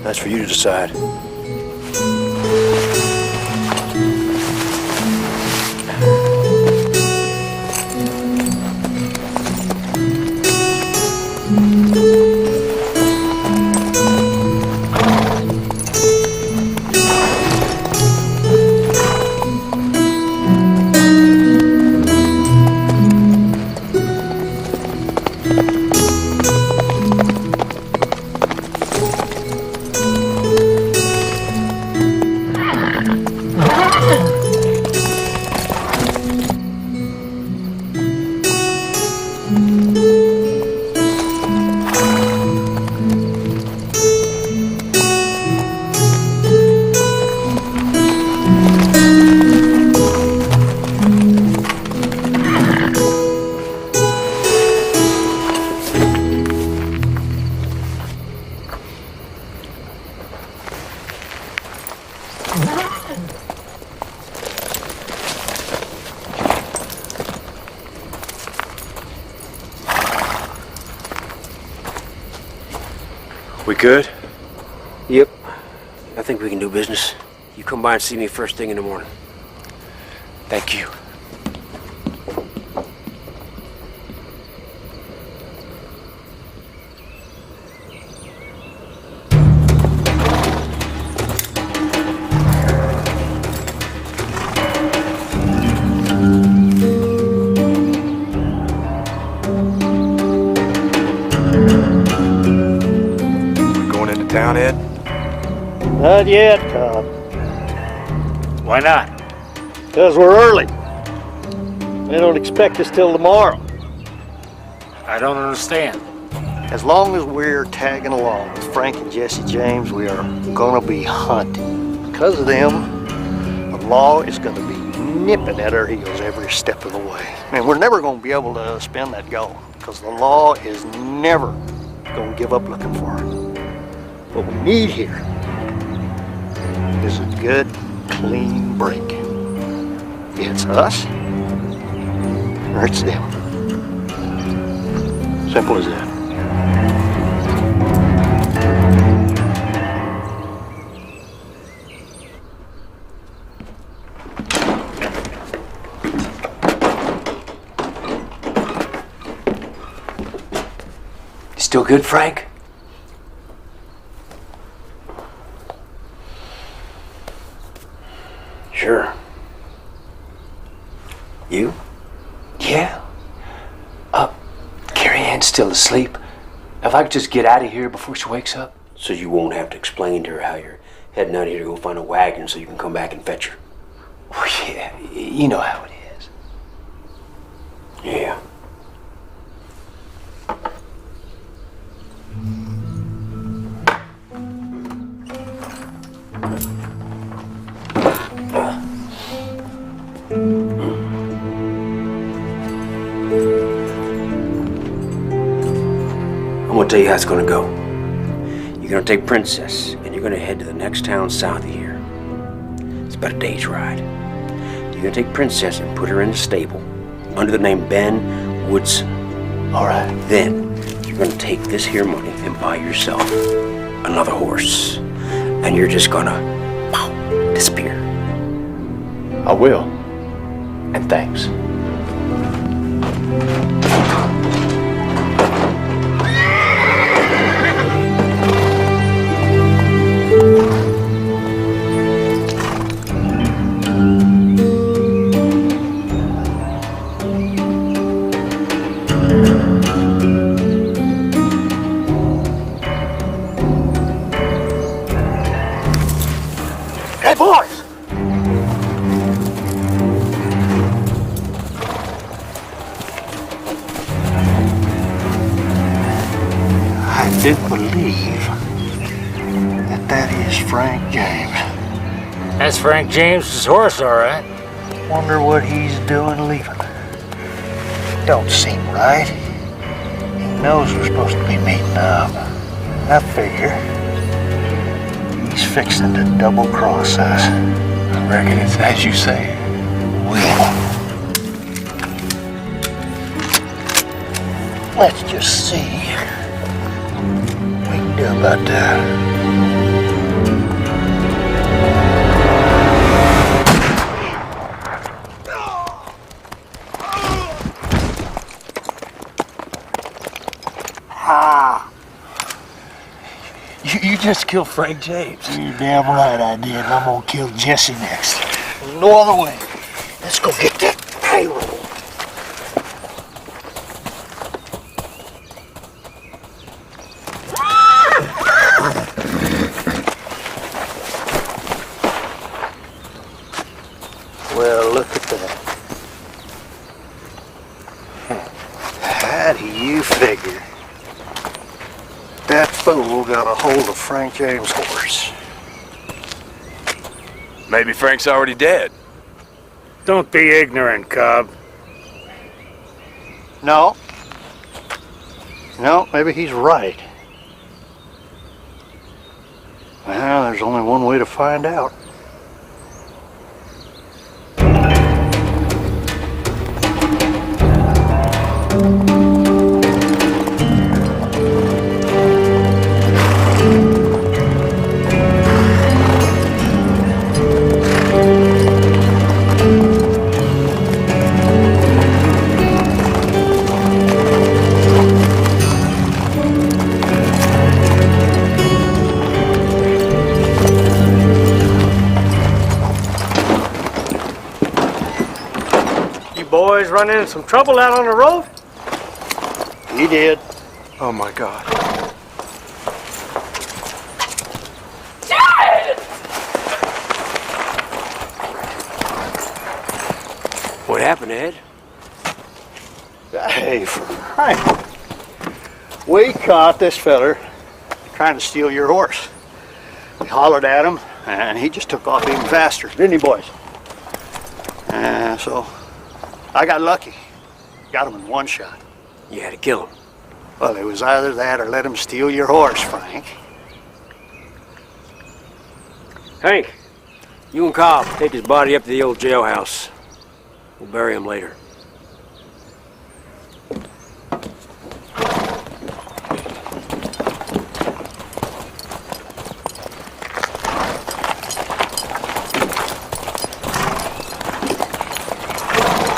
That's for you to decide. We good? Yep. I think we can do business. You come by and see me first thing in the morning. Thank you. Town, Ed? Not yet, Cobb. Why not? Because we're early. They don't expect us till tomorrow. I don't understand. As long as we're tagging along with Frank and Jesse James, we are gonna be hunted. Because of them, the law is gonna be nipping at our heels every step of the way. And we're never gonna be able to spend that goal, because the law is never gonna give up looking for it. What we need here is a good, clean break. It's us, or it's them. Simple as that. You still good, Frank? Sure. You? Yeah. Carrie Ann's still asleep. If I could just get out of here before she wakes up. So you won't have to explain to her how you're heading out here to go find a wagon so you can come back and fetch her. Oh, yeah. You know how it is. Yeah. I'm gonna tell you how it's gonna go. You're gonna take Princess, and you're gonna head to the next town south of here. It's about a day's ride. You're gonna take Princess and put her in the stable under the name Ben Woodson. All right. Then you're gonna take this here money and buy yourself another horse, and you're just gonna disappear. I will. And thanks. do believe that that is Frank James. That's Frank James's horse, all right. Wonder what he's doing leaving. Don't seem right. He knows we're supposed to be meeting up. I figure he's fixing to double-cross us. I reckon it's as you say. Let's just see what we can do about that. You just killed Frank James. You're damn right I did, and I'm gonna kill Jesse next. There's no other way. Let's go get that payroll. Well, look at that. How do you figure that fool got a hold of Frank James' horse? Maybe Frank's already dead. Don't be ignorant, Cobb. No, maybe he's right. Well, there's only one way to find out. Boys run into some trouble out on the road? He did. Oh my God. What happened, Ed? Hey, Frank. We caught this feller trying to steal your horse. We hollered at him, and he just took off even faster, didn't he, boys? So I got lucky. Got him in one shot. You had to kill him. Well, it was either that or let him steal your horse, Frank. Hank, you and Cobb take his body up to the old jailhouse. We'll bury him later.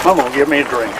Come on, give me a drink.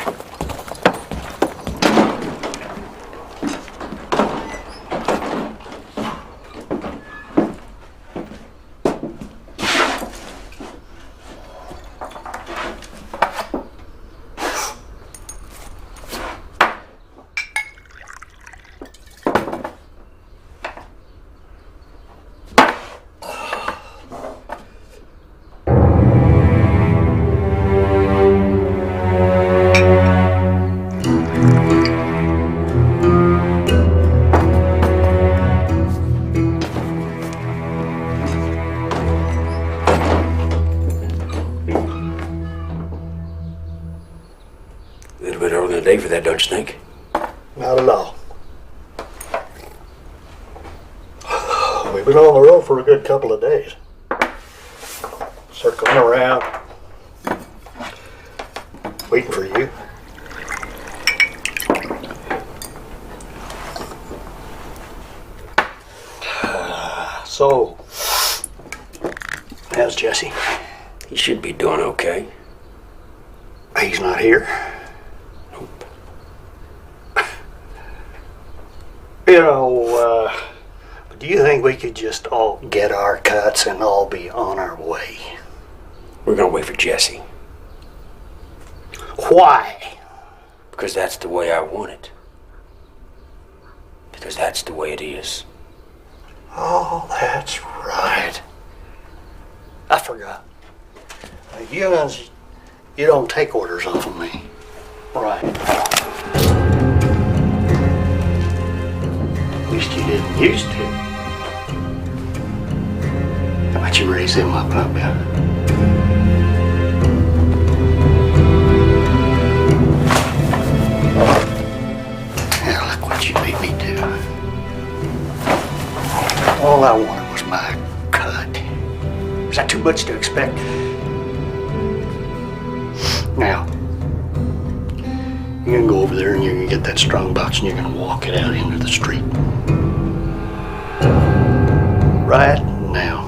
Day for that, don't you think? Not at all. We've been on the road for a good couple of days. Circling around, waiting for you. So, how's Jesse? He should be doing okay. He's not here? You know, do you think we could just all get our cuts and all be on our way? We're gonna wait for Jesse. Why? Because that's the way I want it. Because that's the way it is. Oh, that's right. I forgot. You don't take orders off of me. Right. At least you didn't used to. How about you raise him up, huh, Bill? Now look what you made me do. All I wanted was my cut. Is that too much to expect? Now, you're gonna go over there and you're gonna get that strong box and you're gonna walk it out into the street. Right now.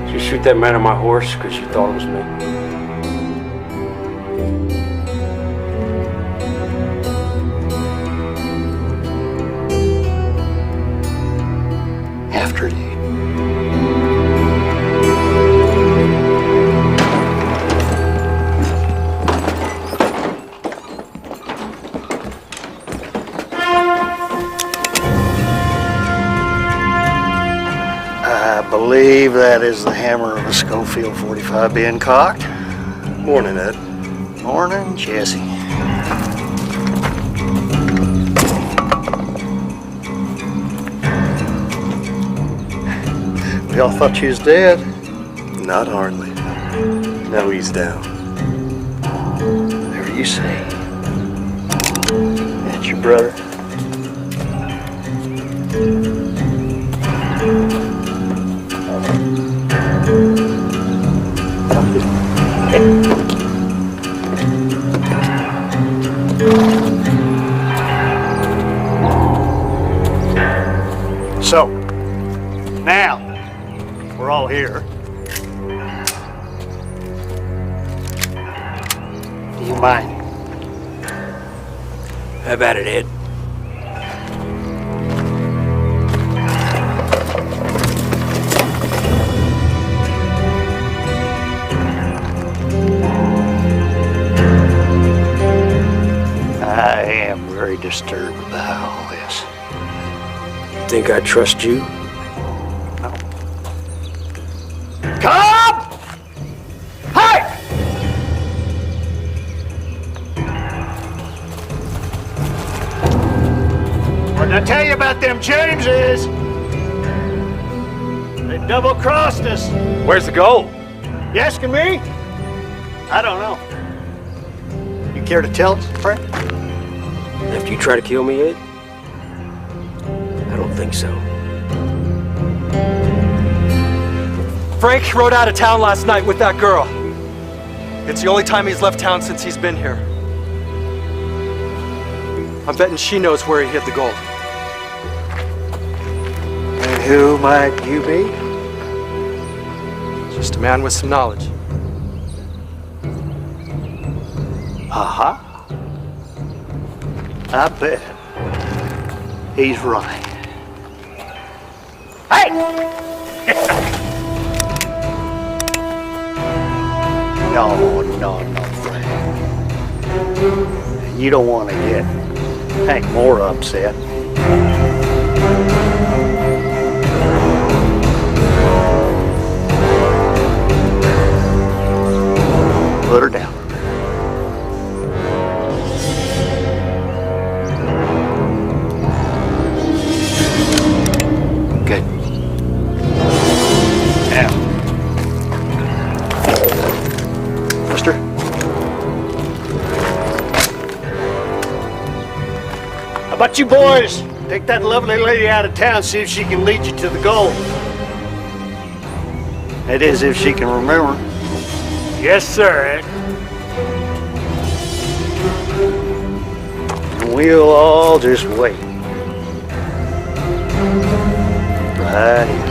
Did you shoot that man on my horse because you thought it was me? After you. I believe that is the hammer of a Schofield 45 being cocked. Morning, Ed. Morning, Jesse. We all thought you was dead. Not hardly. Now he's down. Whatever you say. That's your brother. So, now, we're all here. Do you mind? How about it, Ed? I am very disturbed about all this. Think I'd trust you? No. Come! Hey! What did I tell you about them Jameses? They double-crossed us. Where's the gold? You asking me? I don't know. You care to tell us, Frank? After you try to kill me, Ed? I don't think so. Frank rode out of town last night with that girl. It's the only time he's left town since he's been here. I'm betting she knows where he hid the gold. And who might you be? Just a man with some knowledge. Uh-huh. I bet he's right. Hey! No, Frank. You don't want to get Hank more upset. Put her down. Good. Now, mister. How about you boys take that lovely lady out of town, see if she can lead you to the goal. That is, if she can remember. Yes, sir, Ed. And we'll all just wait. Right here.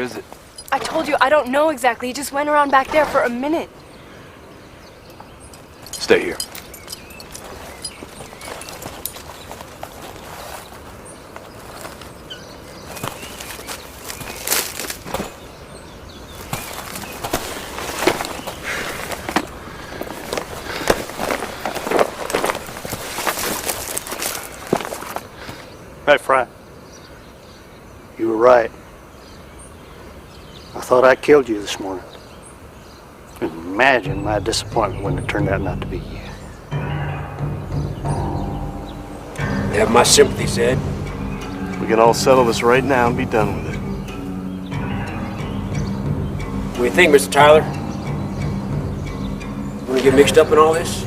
is it? I told you, I don't know exactly. He just went around back there for a minute. Stay here. Hey, Frank. You were right. I thought I killed you this morning. Imagine my disappointment when it turned out not to be you. You have my sympathies, Ed. We can all settle this right now and be done with it. What do you think, Mr. Tyler? Want to get mixed up in all this?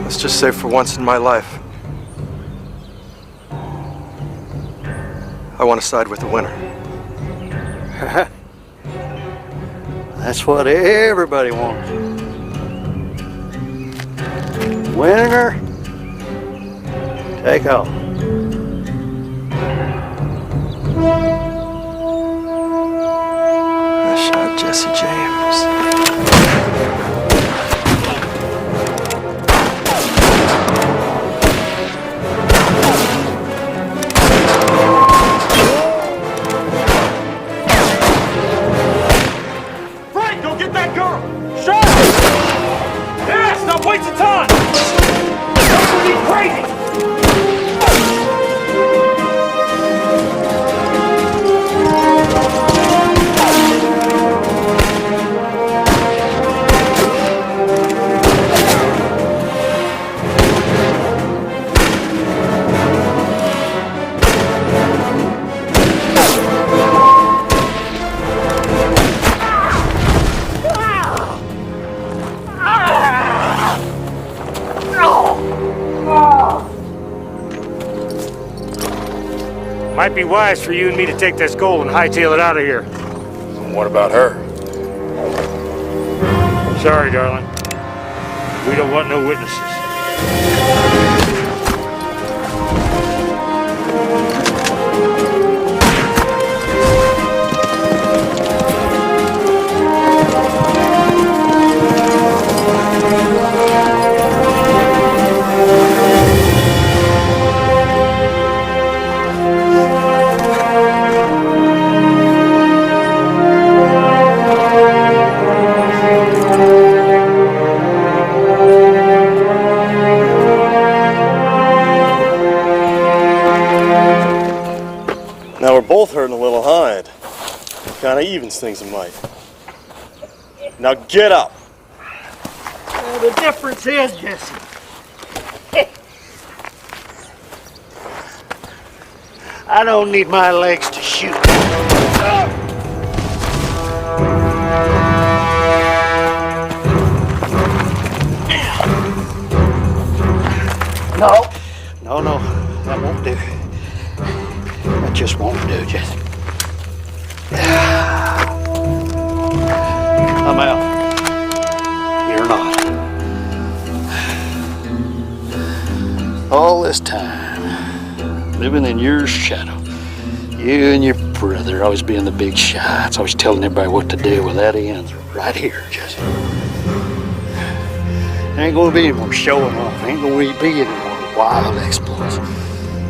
Let's just say for once in my life, I want to side with the winner. That's what everybody wants. Winner, take off. I shot Jesse James. Frank, go get that girl! Shut up! Yeah, stop wasting time! Don't be crazy! Might be wise for you and me to take this gold and hightail it out of here. What about her? Sorry, darling. We don't want no witnesses. Now we're both hurting a little, huh, Ed? Kind of evens things a mite. Now get up. The difference is, Jesse, I don't need my legs to shoot. No, that won't do. That just won't do, Jesse. I'm out. You're not. All this time, living in your shadow. You and your brother always being the big shots, always telling everybody what to do. Well, that ends right here, Jesse. There ain't gonna be any more showing off. Ain't gonna be any more wild exploits.